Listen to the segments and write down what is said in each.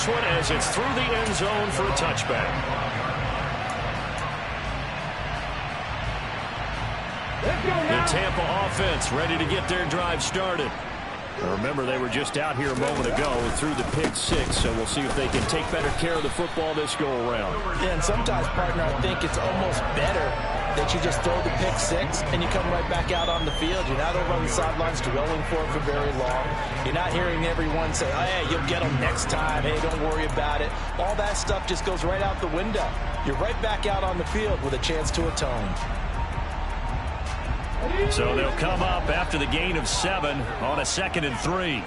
this one as it's through the end zone for a touchback. The Tampa offense ready to get their drive started. Remember, they were just out here a moment ago and threw the pick six, so we'll see if they can take better care of the football this go-around. Yeah, and sometimes, partner, I think it's almost better that you just throw the pick six and you come right back out on the field. You're not over on the sidelines dwelling for it for very long. You're not hearing everyone say, oh, hey, you'll get them next time. Hey, don't worry about it. All that stuff just goes right out the window. You're right back out on the field with a chance to atone. So they'll come up after the gain of 7 on a 2nd and 3.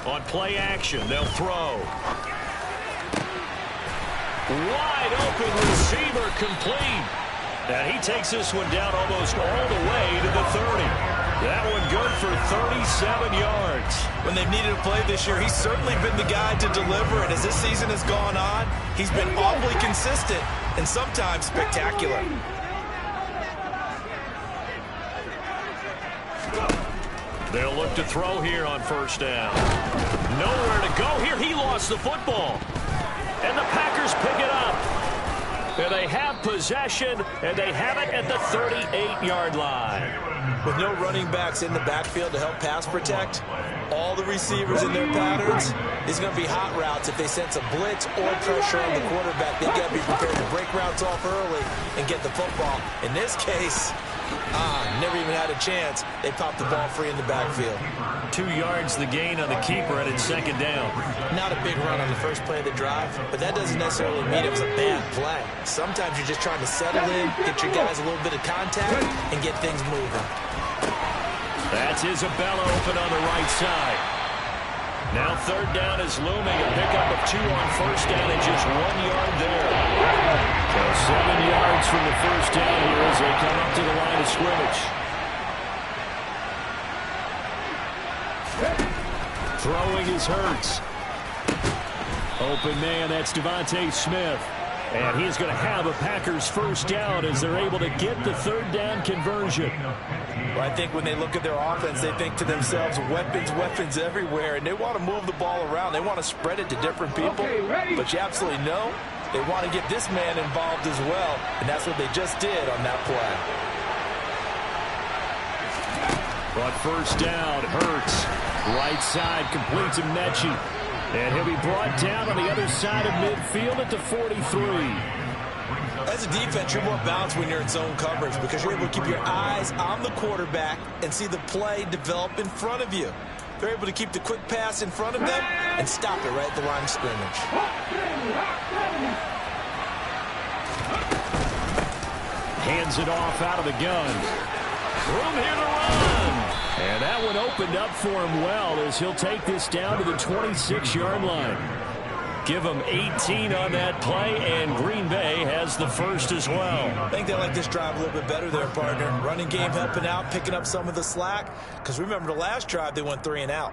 On play action, they'll throw. Wide open receiver complete. And he takes this one down almost all the way to the 30. That one good for 37 yards. When they've needed a play this year, he's certainly been the guy to deliver. And as this season has gone on, he's been awfully consistent and sometimes spectacular. They'll look to throw here on first down. Nowhere to go here. He lost the football. And the Packers pick it up. And they have possession, and they have it at the 38-yard line. With no running backs in the backfield to help pass protect, all the receivers in their patterns, it's going to be hot routes. If they sense a blitz or pressure on the quarterback, they've got to be prepared to break routes off early and get the football. In this case, never even had a chance. They popped the ball free in the backfield. 2 yards the gain on the keeper, and it's 2nd down. Not a big run on the first play of the drive, but that doesn't necessarily mean it was a bad play. Sometimes you're just trying to settle in, get your guys a little bit of contact, and get things moving. That's Isabella open on the right side. Now 3rd down is looming. A pickup of 2 on first down and just 1 yard there. So 7 yards from the first down here as they come up to the line of scrimmage. Throwing is Hurts. Open man, that's Devontae Smith. And he's going to have a Packers first down as they're able to get the 3rd down conversion. Well, I think when they look at their offense, they think to themselves, weapons, weapons everywhere, and they want to move the ball around. They want to spread it to different people. But you absolutely know they want to get this man involved as well, and that's what they just did on that play. On first down, Hurts. Right side, complete to Mechie. And he'll be brought down on the other side of midfield at the 43. As a defense, you're more balanced when you're in zone coverage because you're able to keep your eyes on the quarterback and see the play develop in front of you. They're able to keep the quick pass in front of them and stop it right at the line of scrimmage. Hands it off out of the gun. Room here to run. And that one opened up for him well as he'll take this down to the 26-yard line. Give him 18 on that play, and Green Bay has the first as well. I think they like this drive a little bit better there, partner. Running game helping out, picking up some of the slack. Because remember, the last drive, they went 3 and out.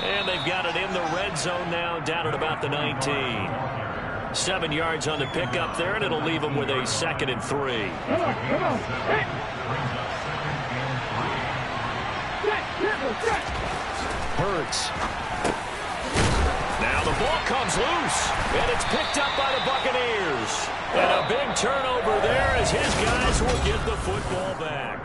And they've got it in the red zone now, down at about the 19. 7 yards on the pickup there, and it'll leave them with a 2nd and 3. Hurts. Now the ball comes loose, and it's picked up by the Buccaneers. And a big turnover there as his guys will get the football back.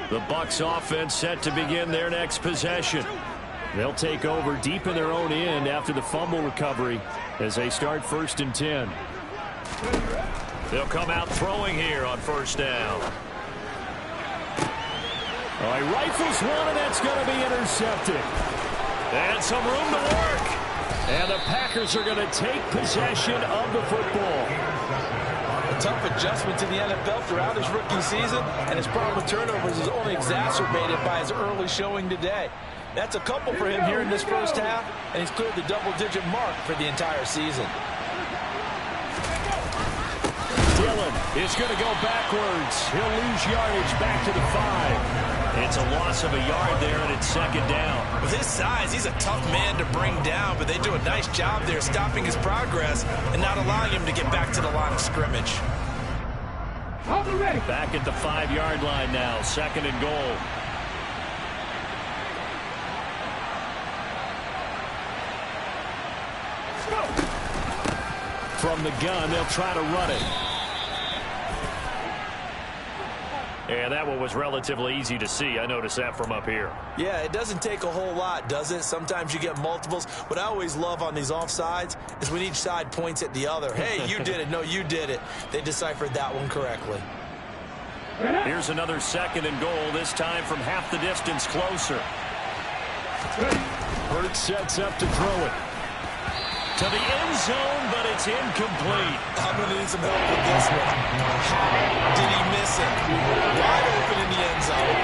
The Bucs offense set to begin their next possession. They'll take over deep in their own end after the fumble recovery as they start 1st and 10. They'll come out throwing here on first down. All right, rifles one, and that's going to be intercepted. And some room to work. And the Packers are going to take possession of the football. A tough adjustment to the NFL throughout his rookie season, and his problem with turnovers is only exacerbated by his early showing today. That's a couple for him here in this first half, and he's cleared the double-digit mark for the entire season. Dillon is going to go backwards. He'll lose yardage back to the 5. It's a loss of a yard there, and it's second down. With his size, he's a tough man to bring down, but they do a nice job there stopping his progress and not allowing him to get back to the line of scrimmage. Back at the 5-yard line now, second and goal. From the gun, they'll try to run it. And that one was relatively easy to see. I noticed that from up here. Yeah, it doesn't take a whole lot, does it? Sometimes you get multiples. What I always love on these offsides is when each side points at the other. Hey, you did it. No, you did it. They deciphered that one correctly. Here's another second and goal, this time from half the distance closer. Hurts sets up to throw it. To the end zone, but it's incomplete. I'm going to need some help with this one. How did he miss it? Wide open in the end zone.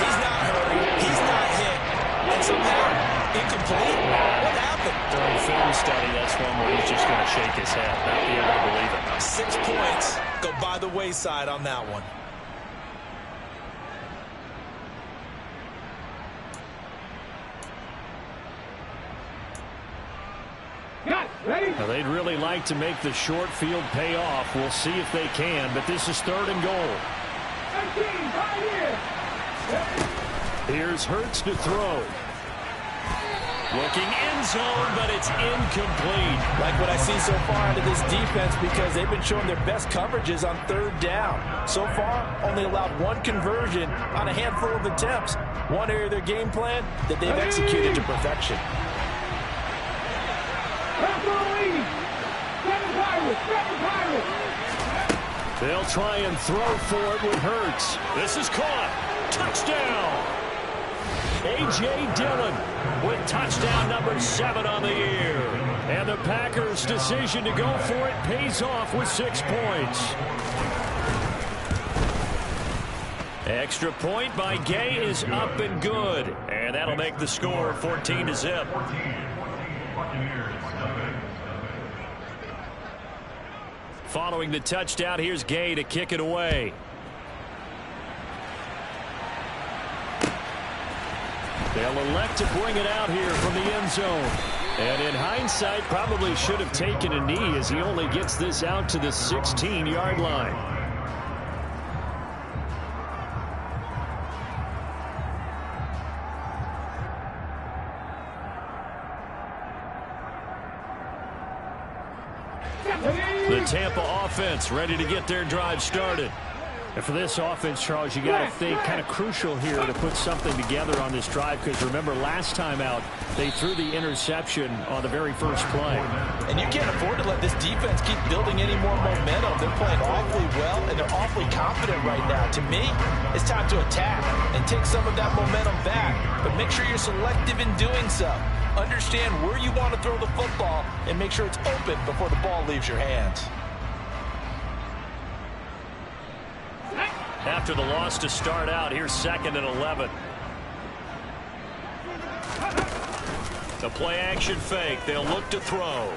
He's not hurting. He's not hit. And somehow, incomplete? What happened? During film study, that's one where he's just going to shake his head, not be able to believe it. 6 points go by the wayside on that one. Now, they'd really like to make the short field pay off. We'll see if they can, but this is third and goal. Here's Hurts to throw. Looking end zone, but it's incomplete. Like what I see so far out of this defense, because they've been showing their best coverages on third down. So far, only allowed 1 conversion on a handful of attempts. One area of their game plan that they've executed to perfection. They'll try and throw for it with Hurts. This is caught. Touchdown. A.J. Dillon with touchdown number 7 on the year. And the Packers' decision to go for it pays off with 6 points. Extra point by Gay is up and good. And that'll make the score 14-0. Following the touchdown, here's Gay to kick it away. They'll elect to bring it out here from the end zone. And in hindsight, probably should have taken a knee as he only gets this out to the 16-yard line. The Tampa offense ready to get their drive started. And for this offense, Charles, you got to think kind of crucial here to put something together on this drive, because remember last time out they threw the interception on the very first play. And you can't afford to let this defense keep building any more momentum. They're playing awfully well, and they're awfully confident right now. To me, it's time to attack and take some of that momentum back. But make sure you're selective in doing so. Understand where you want to throw the football and make sure it's open before the ball leaves your hands. After the loss to start out, here's 2nd and 11. The play action fake. They'll look to throw.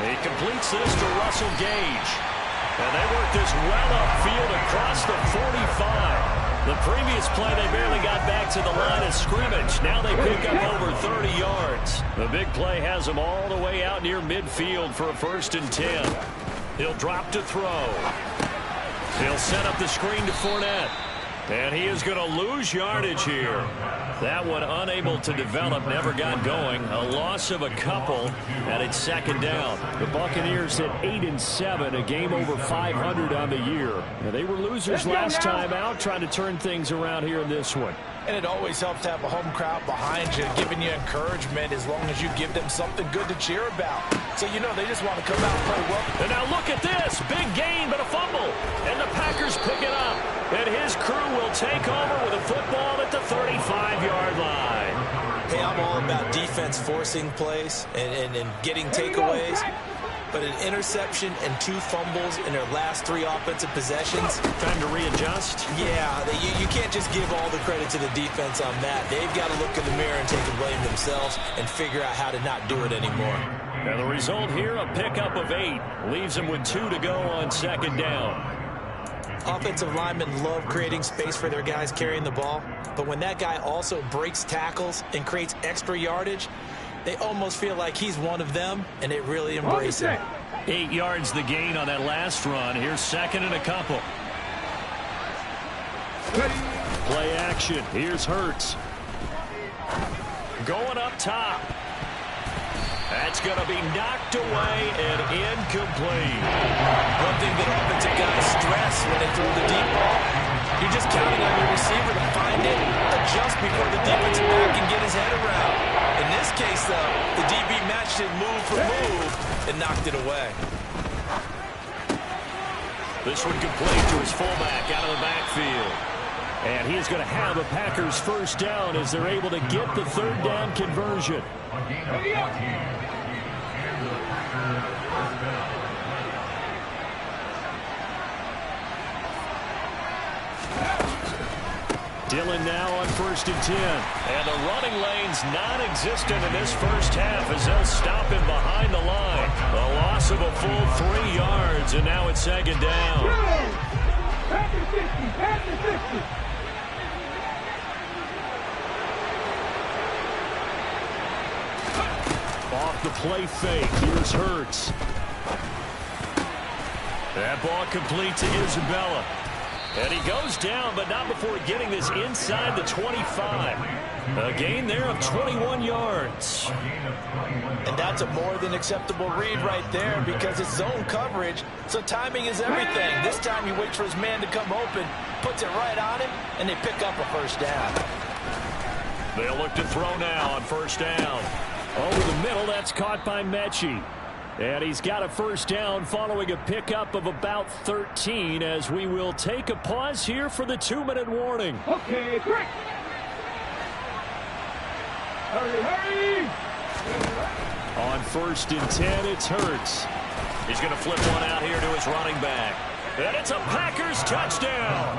He completes this to Russell Gage. And they work this well upfield across the 45. The previous play, they barely got back to the line of scrimmage. Now they pick up over 30 yards. The big play has them all the way out near midfield for a 1st and 10. He'll drop to throw. He'll set up the screen to Fournette. And he is going to lose yardage here. That one unable to develop, never got going. A loss of a couple, and it's 2nd down. The Buccaneers at 8-7, a game over 500 on the year. Now, they were losers last time out, trying to turn things around here in this one. And it always helps to have a home crowd behind you, giving you encouragement as long as you give them something good to cheer about. So you know they just want to come out and play well. And now look at this. Big gain, but a fumble. And the Packers pick it up. And his crew will take over with a football at the 35-yard line. Hey, I'm all about defense forcing plays and getting takeaways. But an interception and 2 fumbles in their last 3 offensive possessions. Time to readjust? Yeah, you can't just give all the credit to the defense on that. They've got to look in the mirror and take the blame themselves and figure out how to not do it anymore. And the result here, a pickup of 8. Leaves him with 2 to go on second down. Offensive linemen love creating space for their guys carrying the ball, but when that guy also breaks tackles and creates extra yardage, they almost feel like he's one of them, and they really embrace it. 8 yards the gain on that last run. Here's second and a couple. Play action. Here's Hurts. Going up top. That's going to be knocked away and incomplete. One thing that offensive guys stress when they throw the deep ball, you're just counting on your receiver to find it, adjust before the defensive back can get his head around. In this case, though, the DB matched it move for move and knocked it away. This one complete to his fullback out of the backfield. And he's going to have a Packers first down as they're able to get the third down conversion. Dillon now on 1st and 10. And the running lane's non-existent in this first half as they'll stop him behind the line. A loss of a full 3 yards, and now it's second down. Off the play fake, here's Hurts. That ball complete to Isabella. And he goes down, but not before getting this inside the 25. A gain there of 21 yards. And that's a more than acceptable read right there because it's zone coverage, so timing is everything. This time he waits for his man to come open, puts it right on him, and they pick up a first down. They'll look to throw now on first down. Over the middle, that's caught by Mechie. And he's got a first down following a pickup of about 13 as we will take a pause here for the 2-minute warning. Okay, quick. Hurry. On 1st and 10, it's Hurts. He's going to flip one out here to his running back. And it's a Packers touchdown.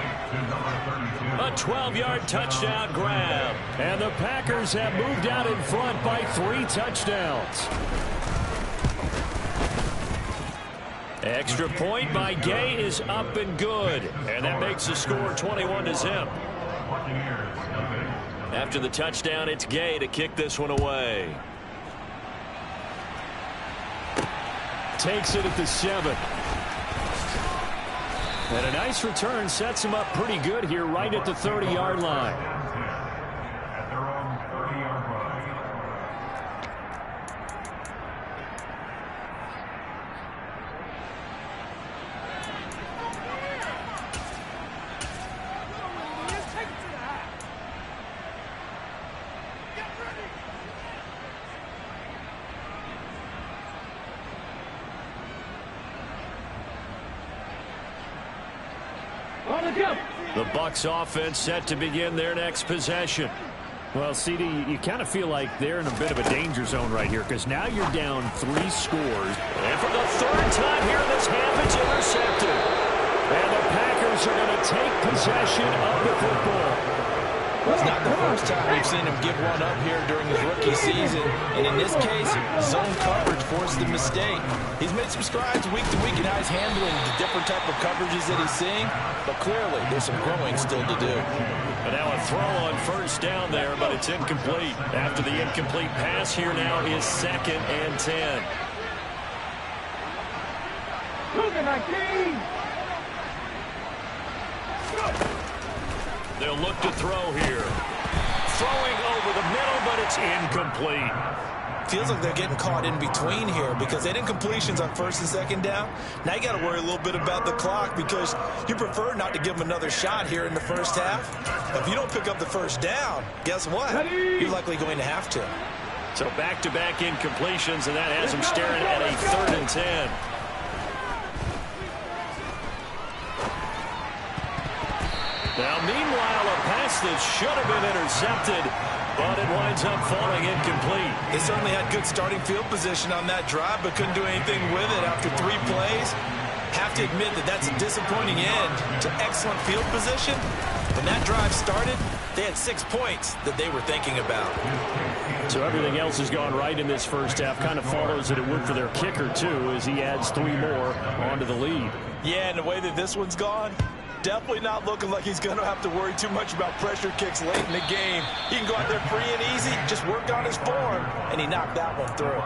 A 12-yard touchdown grab. And the Packers have moved out in front by 3 touchdowns. Extra point by Gay is up and good. And that makes the score 21-0. After the touchdown, it's Gay to kick this one away. Takes it at the 7. And a nice return sets him up pretty good here right at the 30-yard line. The Bucs offense set to begin their next possession. Well, CD, you kind of feel like they're in a bit of a danger zone right here because now you're down 3 scores. And for the 3rd time here in this half, it's intercepted. And the Packers are going to take possession of the football. It's not the first time we've seen him give one up here during his rookie season. And in this case, zone coverage forced the mistake. He's made some strides week to week in how he's handling the different type of coverages that he's seeing. But clearly, there's some growing still to do. And now a throw on first down there, but it's incomplete. After the incomplete pass, here now is 2nd and 10. They'll look to throw here. Throwing over the middle, but it's incomplete. Feels like they're getting caught in between here because they didn't completions on 1st and 2nd down. Now you got to worry a little bit about the clock because you prefer not to give them another shot here in the first half. If you don't pick up the first down, guess what? You're likely going to have to. So back-to-back incompletions, and that has them staring at a 3rd and 10. Now, meanwhile, a pass that should have been intercepted, but it winds up falling incomplete. They certainly had good starting field position on that drive, but couldn't do anything with it after 3 plays. Have to admit that that's a disappointing end to excellent field position. When that drive started, they had 6 points that they were thinking about. So everything else has gone right in this first half. Kind of follows that it would for their kicker, too, as he adds 3 more onto the lead. Yeah, and the way that this one's gone, definitely not looking like he's going to have to worry too much about pressure kicks late in the game. He can go out there free and easy, just work on his form, and he knocked that one through.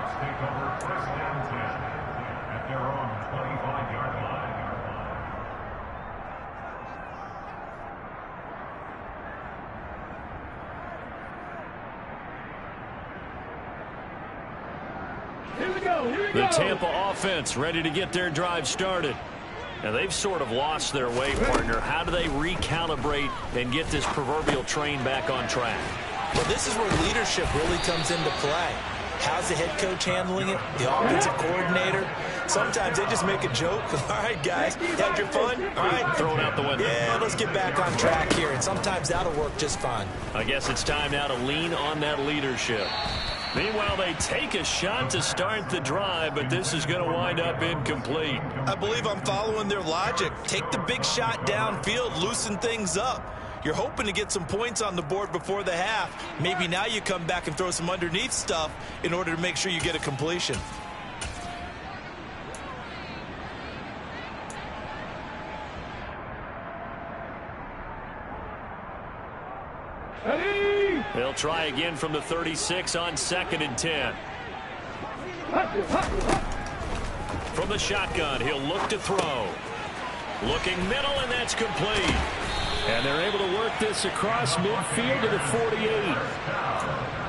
The Tampa offense ready to get their drive started. Now, they've sort of lost their way, partner. How do they recalibrate and get this proverbial train back on track? Well, this is where leadership really comes into play. How's the head coach handling it? The offensive coordinator? Sometimes they just make a joke. All right, guys, had your fun? All right. Throw it out the window. Yeah, let's get back on track here. And sometimes that'll work just fine. I guess it's time now to lean on that leadership. Meanwhile, they take a shot to start the drive, but this is going to wind up incomplete. I believe I'm following their logic. Take the big shot downfield, loosen things up. You're hoping to get some points on the board before the half. Maybe now you come back and throw some underneath stuff in order to make sure you get a completion. They'll try again from the 36 on 2nd and 10. From the shotgun, he'll look to throw. Looking middle, and that's complete. And they're able to work this across midfield to the 48.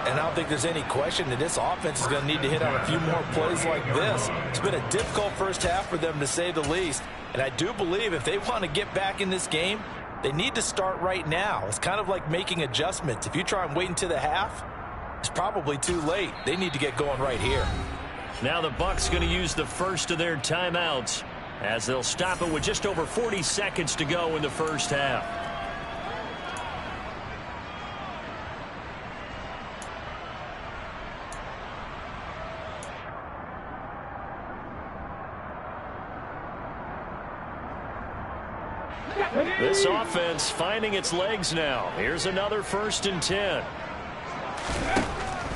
And I don't think there's any question that this offense is going to need to hit on a few more plays like this. It's been a difficult first half for them, to say the least. And I do believe if they want to get back in this game, they need to start right now. It's kind of like making adjustments. If you try and wait until the half, it's probably too late. They need to get going right here. Now the Bucs going to use the first of their timeouts as they'll stop it with just over 40 seconds to go in the first half. This offense finding its legs now. Here's another 1st and 10.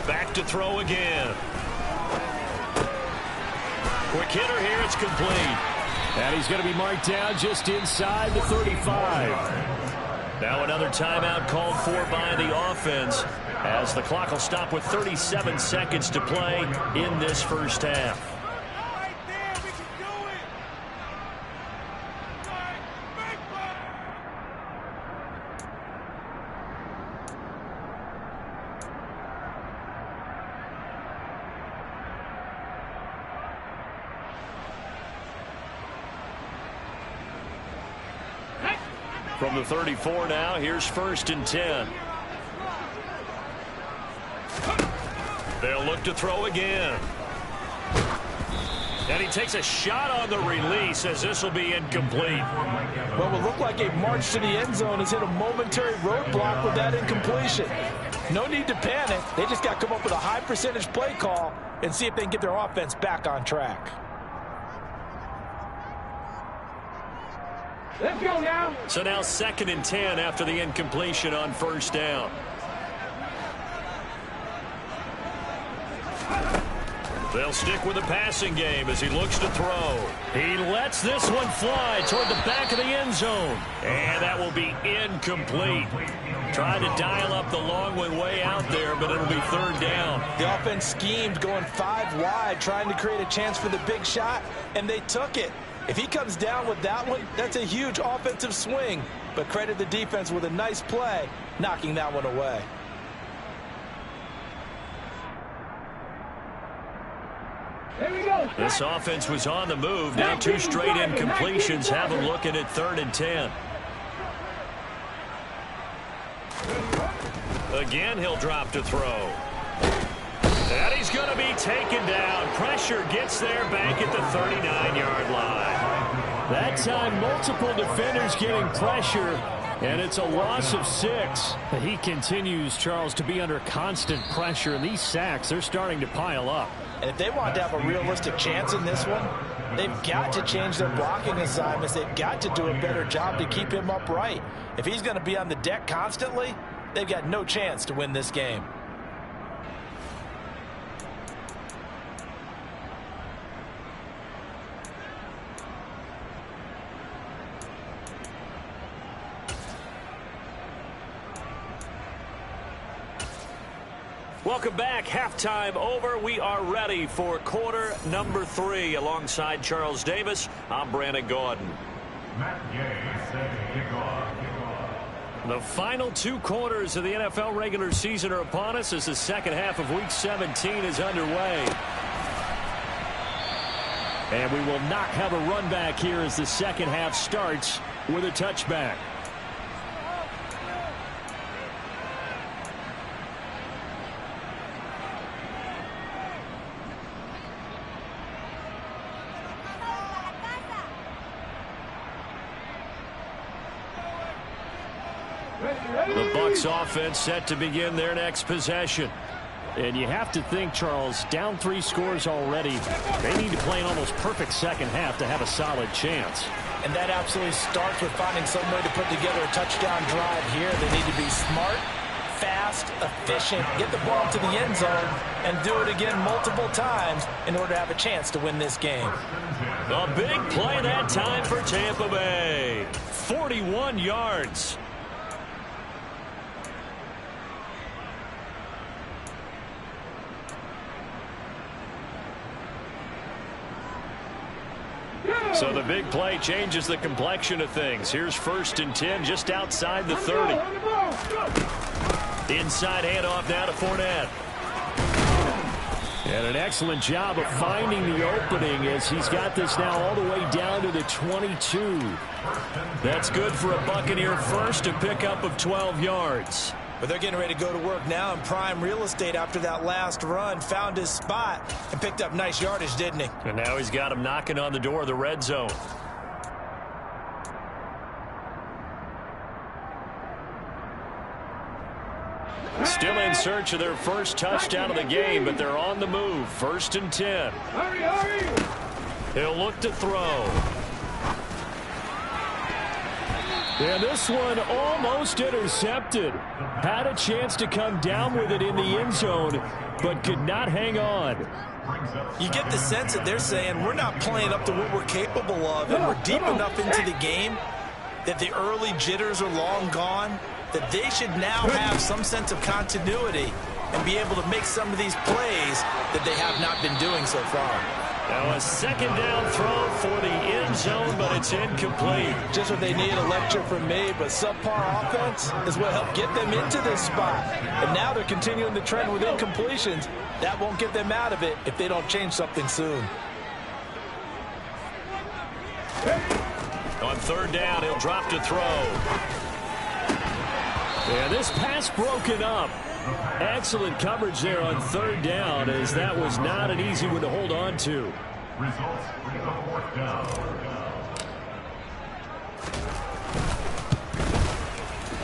Back to throw again. Quick hitter here. It's complete. And he's going to be marked down just inside the 35. Now another timeout called for by the offense as the clock will stop with 37 seconds to play in this first half. From the 34 now, here's 1st and 10. They'll look to throw again. And he takes a shot on the release as this will be incomplete. Well, it will look like a march to the end zone has hit a momentary roadblock with that incompletion. No need to panic. They just got to come up with a high percentage play call and see if they can get their offense back on track. Let's go now. So now 2nd and 10 after the incompletion on 1st down. They'll stick with the passing game as he looks to throw. He lets this one fly toward the back of the end zone. And that will be incomplete. Trying to dial up the long one way out there, but it'll be 3rd down. The offense schemed going 5 wide, trying to create a chance for the big shot, and they took it. If he comes down with that one, that's a huge offensive swing. But credit the defense with a nice play, knocking that one away. Here we go. This offense was on the move. Now 2 straight incompletions have them looking at 3rd and 10. Again, he'll drop to throw. And he's going to be taken down. Pressure gets there back at the 39-yard line. That time, multiple defenders getting pressure, and it's a loss of 6. He continues, Charles, to be under constant pressure, and these sacks, they're starting to pile up. And if they want to have a realistic chance in this one, They've got to change their blocking assignments. They've got to do a better job to keep him upright. If he's going to be on the deck constantly, they've got no chance to win this game. Welcome back. Halftime over. We are ready for quarter number 3. Alongside Charles Davis, I'm Brandon Gaudin. The final 2 quarters of the NFL regular season are upon us as the second half of Week 17 is underway. And we will not have a run back here as the second half starts with a touchback. The Bucs offense set to begin their next possession. And you have to think, Charles, down 3 scores already. They need to play an almost perfect second half to have a solid chance. And that absolutely starts with finding some way to put together a touchdown drive here. They need to be smart, fast, efficient, get the ball to the end zone, and do it again multiple times in order to have a chance to win this game. A big play that time for Tampa Bay. 41 yards. So the big play changes the complexion of things. Here's 1st and 10 just outside the 30. Inside handoff now to Fournette. And an excellent job of finding the opening as he's got this now all the way down to the 22. That's good for a Buccaneer first, to pick up of 12 yards. But they're getting ready to go to work now in prime real estate after that last run. Found his spot and picked up nice yardage, didn't he? And now he's got him knocking on the door of the red zone. Still in search of their first touchdown of the game, but they're on the move. 1st and 10. He'll look to throw. And this one almost intercepted. Had a chance to come down with it in the end zone, but could not hang on. You get the sense that they're saying we're not playing up to what we're capable of, and we're deep enough into the game that the early jitters are long gone, that they should now have some sense of continuity and be able to make some of these plays that they have not been doing so far. Now a second down throw for the end zone, but it's incomplete. Just what they need, a lecture from me, but subpar offense is what helped get them into this spot. And now they're continuing the trend with incompletions. That won't get them out of it if they don't change something soon. On 3rd down, he'll drop to throw. Yeah, this pass broken up. Excellent coverage there on 3rd down, as that was not an easy one to hold on to.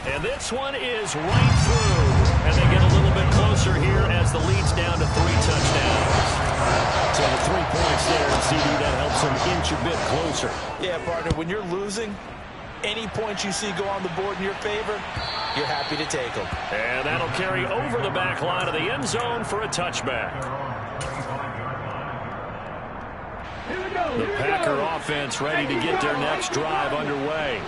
And this one is right through. And they get a little bit closer here as the lead's down to 3 touchdowns. So the 3 points there, and CD, that helps them inch a bit closer. Yeah, partner, when you're losing, any points you see go on the board in your favor, you're happy to take them. And that'll carry over the back line of the end zone for a touchback. The Packer offense ready to get their next drive underway.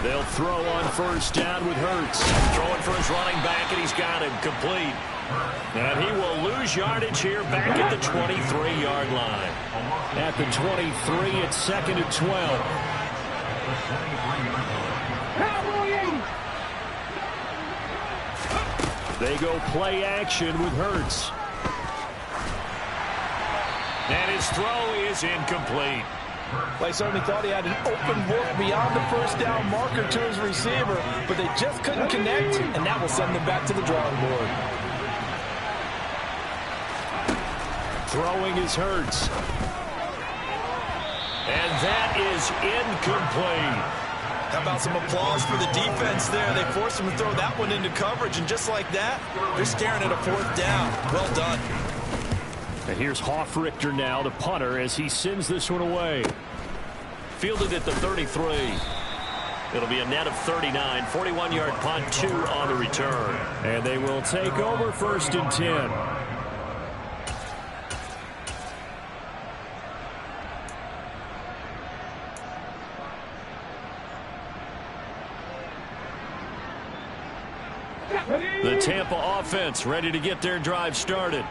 They'll throw on 1st down with Hurts. Throwing for his running back, and he's got him complete. And he will lose yardage here back at the 23-yard line. At the 23, it's 2nd and 12. They go play action with Hurts. And his throw is incomplete. Well, he certainly thought he had an open look beyond the 1st down marker to his receiver, but they just couldn't connect, and that will send them back to the drawing board. Throwing is Hurts. And that is incomplete. How about some applause for the defense there? They forced him to throw that one into coverage, and just like that, they're staring at a 4th down. Well done. And here's Hofrichter now, the punter, as he sends this one away. Fielded at the 33. It'll be a net of 39. 41-yard punt, 2 on the return. And they will take over 1st and 10. The Tampa offense ready to get their drive started.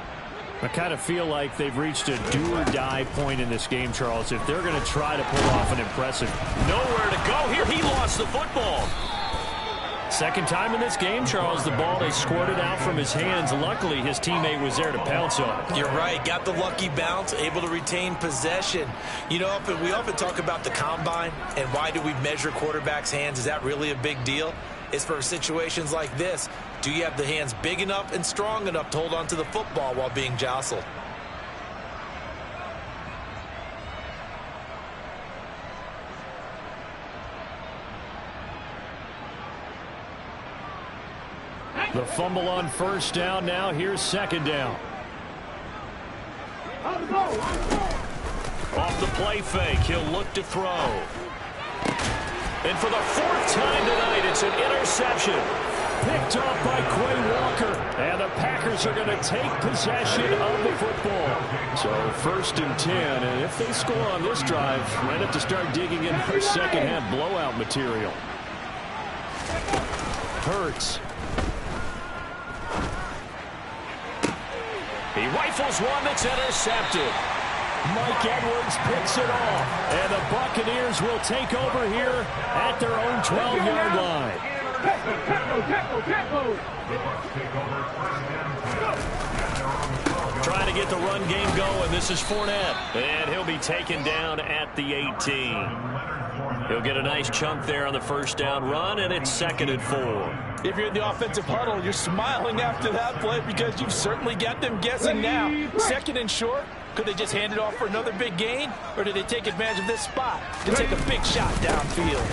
I kind of feel like they've reached a do-or-die point in this game, Charles, if they're going to try to pull off an impressive. Nowhere to go here. He lost the football. Second time in this game, Charles, the ball they squirted out from his hands. Luckily, his teammate was there to pounce on it. You're right. Got the lucky bounce, able to retain possession. You know, we often talk about the combine and why do we measure quarterbacks' hands. Is that really a big deal? It's for situations like this. Do you have the hands big enough and strong enough to hold on to the football while being jostled? The fumble on 1st down now. Here's 2nd down. Off the play fake, he'll look to throw. And for the 4th time tonight, it's an interception. Picked off by Quay Walker. And the Packers are going to take possession of the football. So 1st and 10. And if they score on this drive, might have to start digging in for second half blowout material. Hurts. He rifles one that's intercepted. Mike Edwards picks it off. And the Buccaneers will take over here at their own 12-yard line. Trying to get the run game going. This is Fournette. And he'll be taken down at the 18. He'll get a nice chunk there on the 1st down run, and it's 2nd and 4. If you're in the offensive huddle, you're smiling after that play because you've certainly got them guessing now. 2nd and short. Could they just hand it off for another big gain? Or did they take advantage of this spot to take a big shot downfield?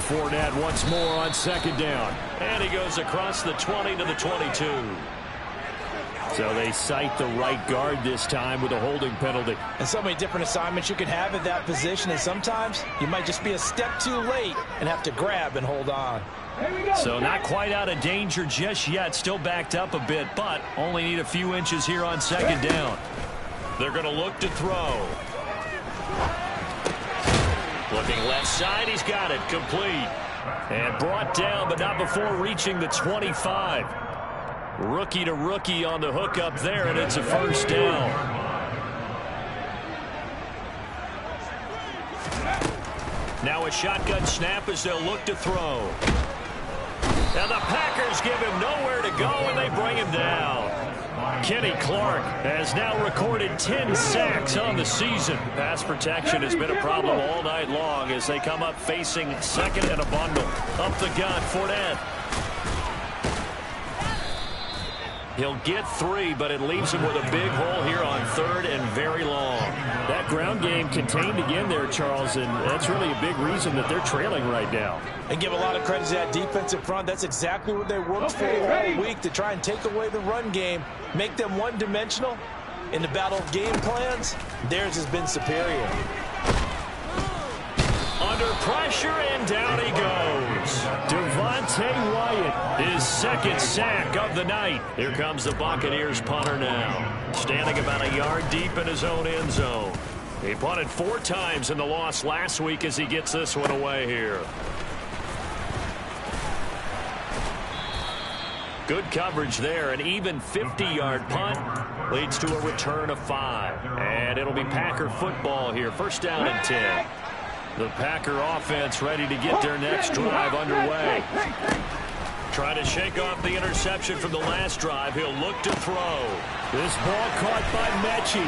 Fournette once more on 2nd down. And he goes across the 20 to the 22. So they cite the right guard this time with a holding penalty. And so many different assignments you can have at that position. And sometimes you might just be a step too late and have to grab and hold on. So not quite out of danger just yet. Still backed up a bit, but only need a few inches here on 2nd down. They're going to look to throw. Looking left side, he's got it, complete. And brought down, but not before reaching the 25. Rookie to rookie on the hook up there, and it's a 1st down. Now a shotgun snap as they'll look to throw. Now the Packers give him nowhere to go, and they bring him down. Kenny Clark has now recorded 10 sacks on the season. Pass protection has been a problem all night long as they come up facing 2nd and a bundle. Up the gun, Fournette. He'll get 3, but it leaves him with a big hole here on 3rd and very long. That ground game contained again there, Charles, and that's really a big reason that they're trailing right now. And give a lot of credit to that defensive front. That's exactly what they worked for all week, to try and take away the run game, make them one-dimensional. In the battle of game plans, theirs has been superior. Under pressure, and down he goes. Devontae Wyatt, his 2nd sack of the night. Here comes the Buccaneers punter now. Standing about a yard deep in his own end zone. He punted 4 times in the loss last week as he gets this one away here. Good coverage there. An even 50-yard punt leads to a return of 5. And it'll be Packer football here. 1st down and 10. The Packer offense ready to get their next drive underway. Trying to shake off the interception from the last drive. He'll look to throw. This ball caught by Mechie.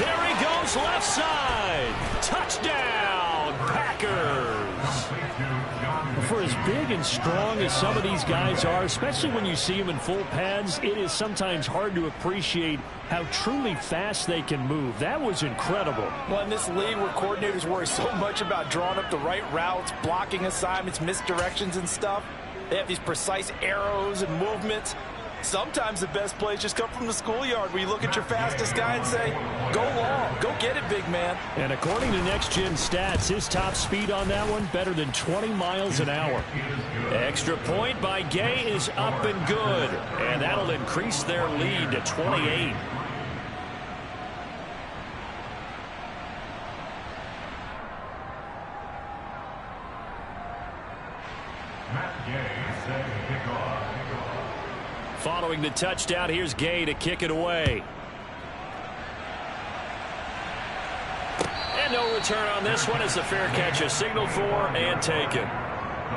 There he goes, left side. Touchdown, Packers. For as big and strong as some of these guys are, especially when you see them in full pads, it is sometimes hard to appreciate how truly fast they can move. That was incredible. Well, in this league where coordinators worry so much about drawing up the right routes, blocking assignments, misdirections and stuff, they have these precise arrows and movements. Sometimes the best plays just come from the schoolyard where you look at your fastest guy and say, go long, go get it, big man. And according to Next Gen Stats, his top speed on that one, better than 20 miles an hour. Extra point by Gay is up and good. And that'll increase their lead to 28. Following the touchdown, here's Gay to kick it away. And no return on this one as the fair catch is signaled for and taken. The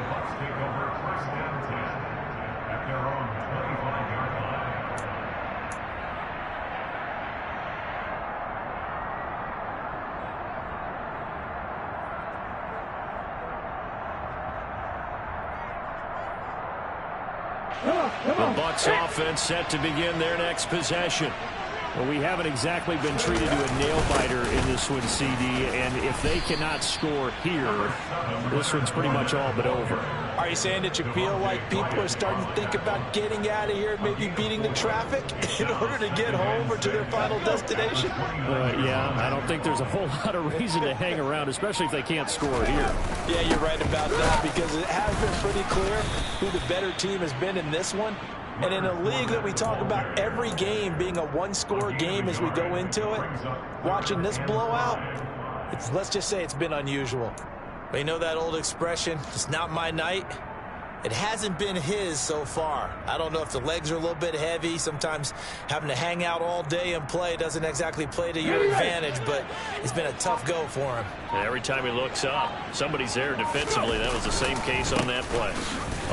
Bucs take over first down 10 at their own 25-yard line. The Bucs offense set to begin their next possession. Well, we haven't exactly been treated to a nail-biter in this one, CD, and if they cannot score here, this one's pretty much all but over. Are you saying that you feel like people are starting to think about getting out of here and maybe beating the traffic in order to get home or to their final destination? Yeah, I don't think there's a whole lot of reason to hang around, especially if they can't score here. Yeah, you're right about that, because it has been pretty clear who the better team has been in this one. And in a league that we talk about every game being a one-score game as we go into it, watching this blowout, let's just say it's been unusual. But you know that old expression, it's not my night? It hasn't been his so far. I don't know if the legs are a little bit heavy. Sometimes having to hang out all day and play doesn't exactly play to your advantage, but it's been a tough go for him. And every time he looks up, somebody's there defensively. That was the same case on that play.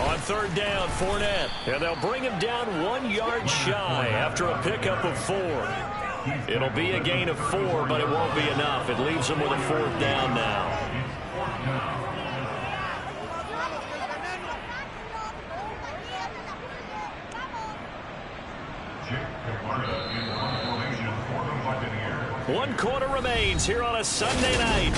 On third down, Fournette. And they'll bring him down 1 yard shy after a pickup of 4. It'll be a gain of 4, but it won't be enough. It leaves him with a fourth down now. One quarter remains here on a Sunday night.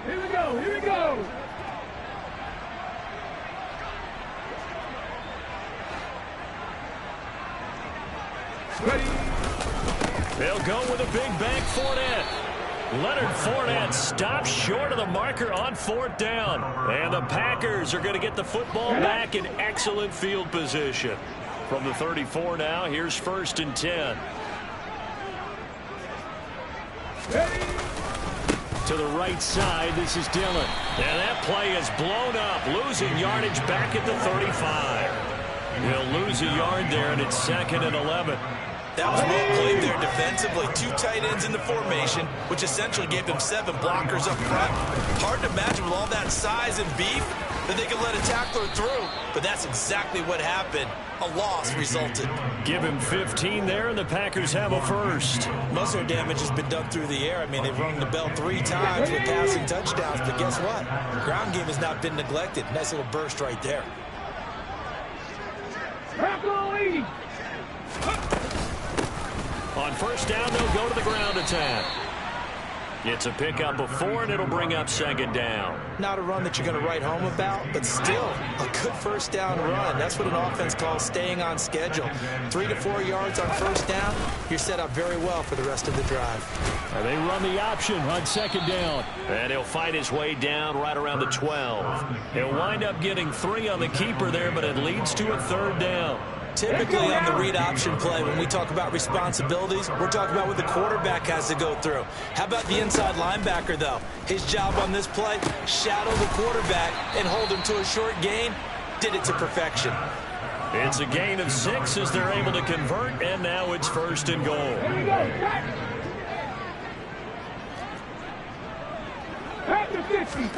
Here we go, here we go. They'll go with a big bank Fournette. Leonard Fournette stops short of the marker on fourth down. And the Packers are going to get the football back in excellent field position. From the 34 now, here's 1st and 10. To the right side, this is Dillon. And that play is blown up, losing yardage back at the 35. He'll lose a yard there, and it's 2nd and 11. That was well played there defensively. 2 tight ends in the formation, which essentially gave them 7 blockers up front. Hard to imagine with all that size and beef that they could let a tackler through. But that's exactly what happened. A loss resulted. Give him 15 there, and the Packers have a first. Most of their damage has been done through the air. I mean, they've rung the bell 3 times with passing touchdowns. But guess what? The ground game has not been neglected. Nice little burst right there. On first down, they'll go to the ground attack. It's a pickup of 4, and it'll bring up 2nd down. Not a run that you're going to write home about, but still a good first down run. That's what an offense calls staying on schedule. 3 to 4 yards on first down, you're set up very well for the rest of the drive. And they run the option on 2nd down. And he'll fight his way down right around the 12. He'll wind up getting 3 on the keeper there, but it leads to a 3rd down. Typically on the read option play, when we talk about responsibilities, we're talking about what the quarterback has to go through. How about the inside linebacker, though? His job on this play, shadow the quarterback and hold him to a short gain. Did it to perfection. It's a gain of 6 as they're able to convert, and now it's 1st and goal. Here we go. Pack the 50.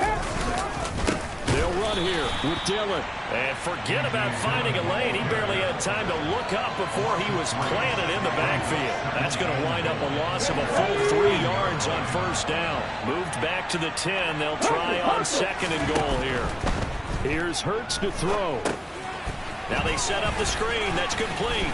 They'll run here with Dillon. And forget about finding a lane. He barely had had time to look up before he was planted in the backfield. That's going to wind up a loss of a full 3 yards on first down. Moved back to the 10. They'll try on 2nd and goal here. Here's Hurts to throw. Now they set up the screen. That's complete.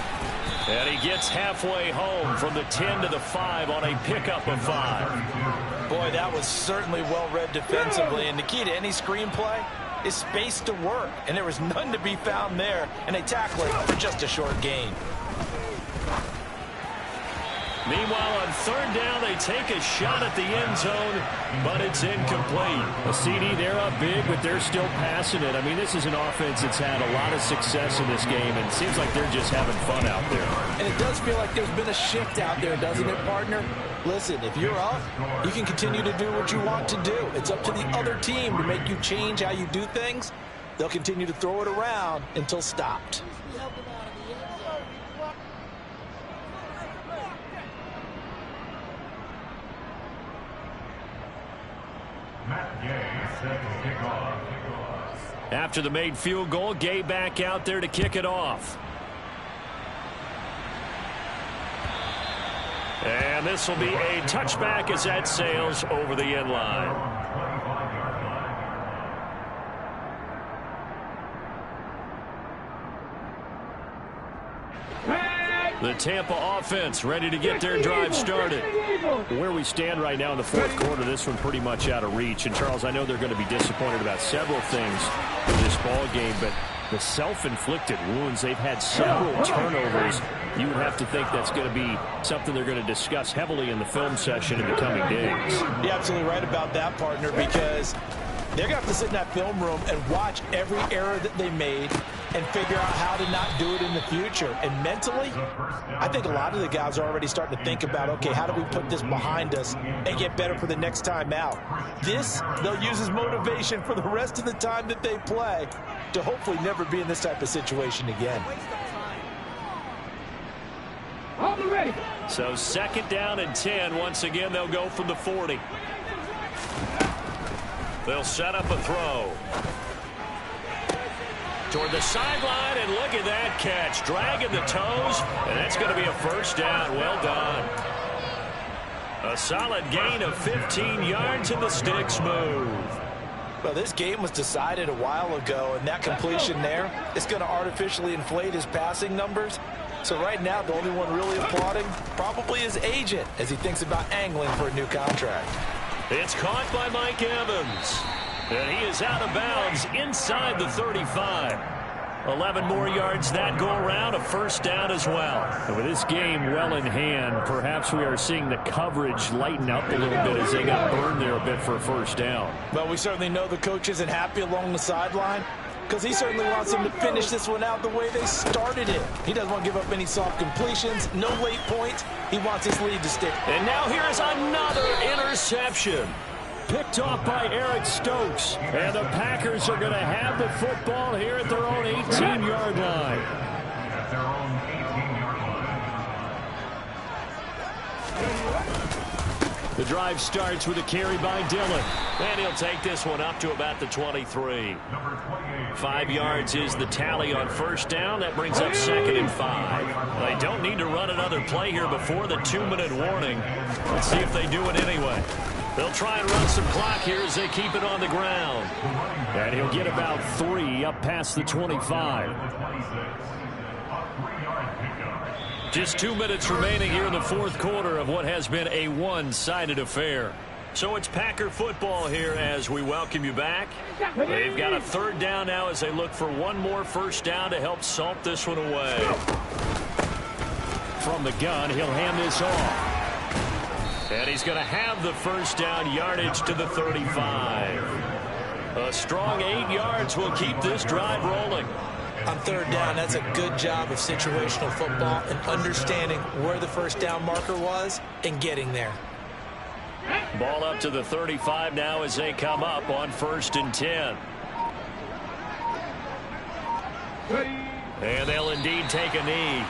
And he gets halfway home from the 10 to the 5 on a pickup of 5. Boy, that was certainly well read defensively. And the key to any screen play is space to work. And there was none to be found there. And they tackle it for just a short gain. Meanwhile, on 3rd down, they take a shot at the end zone, but it's incomplete. A CD, they're up big, but they're still passing it. I mean, this is an offense that's had a lot of success in this game, and it seems like they're just having fun out there. And it does feel like there's been a shift out there, doesn't it, partner? Listen, if you're up, you can continue to do what you want to do. It's up to the other team to make you change how you do things. They'll continue to throw it around until stopped. After the made field goal, Gay back out there to kick it off. And this will be a touchback as that sails over the end line. The Tampa offense ready to get their drive started. Where we stand right now in the 4th quarter, this one pretty much out of reach. And, Charles, I know they're going to be disappointed about several things in this ball game, but the self-inflicted wounds, they've had several turnovers. You would have to think that's going to be something they're going to discuss heavily in the film session in the coming days. You're absolutely right about that, partner, because they're going to have to sit in that film room and watch every error that they made and figure out how to not do it in the future. And mentally, I think a lot of the guys are already starting to think about, okay, how do we put this behind us and get better for the next time out? This, they'll use as motivation for the rest of the time that they play to hopefully never be in this type of situation again. So 2nd down and 10. Once again, they'll go from the 40. They'll set up a throw. Toward the sideline, and look at that catch. Dragging the toes, and that's going to be a first down. Well done. A solid gain of 15 yards, and the sticks move. Well, this game was decided a while ago, and that completion there is going to artificially inflate his passing numbers. So right now, the only one really applauding probably his agent as he thinks about angling for a new contract. It's caught by Mike Evans. And he is out of bounds inside the 35. 11 more yards that go around, a first down as well. And with this game well in hand, perhaps we are seeing the coverage lighten up a little bit as they got burned there a bit for a first down. Well, we certainly know the coach isn't happy along the sideline because he certainly wants them to finish this one out the way they started it. He doesn't want to give up any soft completions, no late points. He wants his lead to stick. And now here is another interception. Picked off by Eric Stokes. And the Packers are going to have the football here at their own 18-yard line. At their own 18-yard line. The drive starts with a carry by Dillon. And he'll take this one up to about the 23. 5 yards is the tally on first down. That brings up 2nd and 5. They don't need to run another play here before the 2-minute warning. Let's see if they do it anyway. They'll try and run some clock here as they keep it on the ground. And he'll get about 3 up past the 25. Just 2 minutes remaining here in the 4th quarter of what has been a one-sided affair. So it's Packer football here as we welcome you back. They've got a 3rd down now as they look for one more first down to help salt this one away. From the gun, he'll hand this off. And he's going to have the first down, yardage to the 35. A strong 8 yards will keep this drive rolling. On 3rd down, that's a good job of situational football and understanding where the first down marker was and getting there. Ball up to the 35 now as they come up on 1st and 10. And they'll indeed take a knee.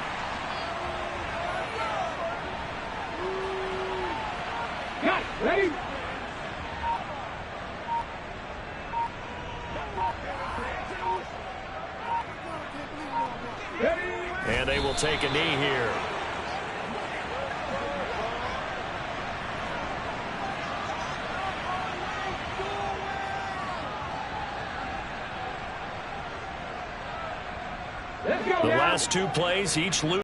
Ready? Ready? will take a knee here. Let's go, The guys. last two plays, each lose.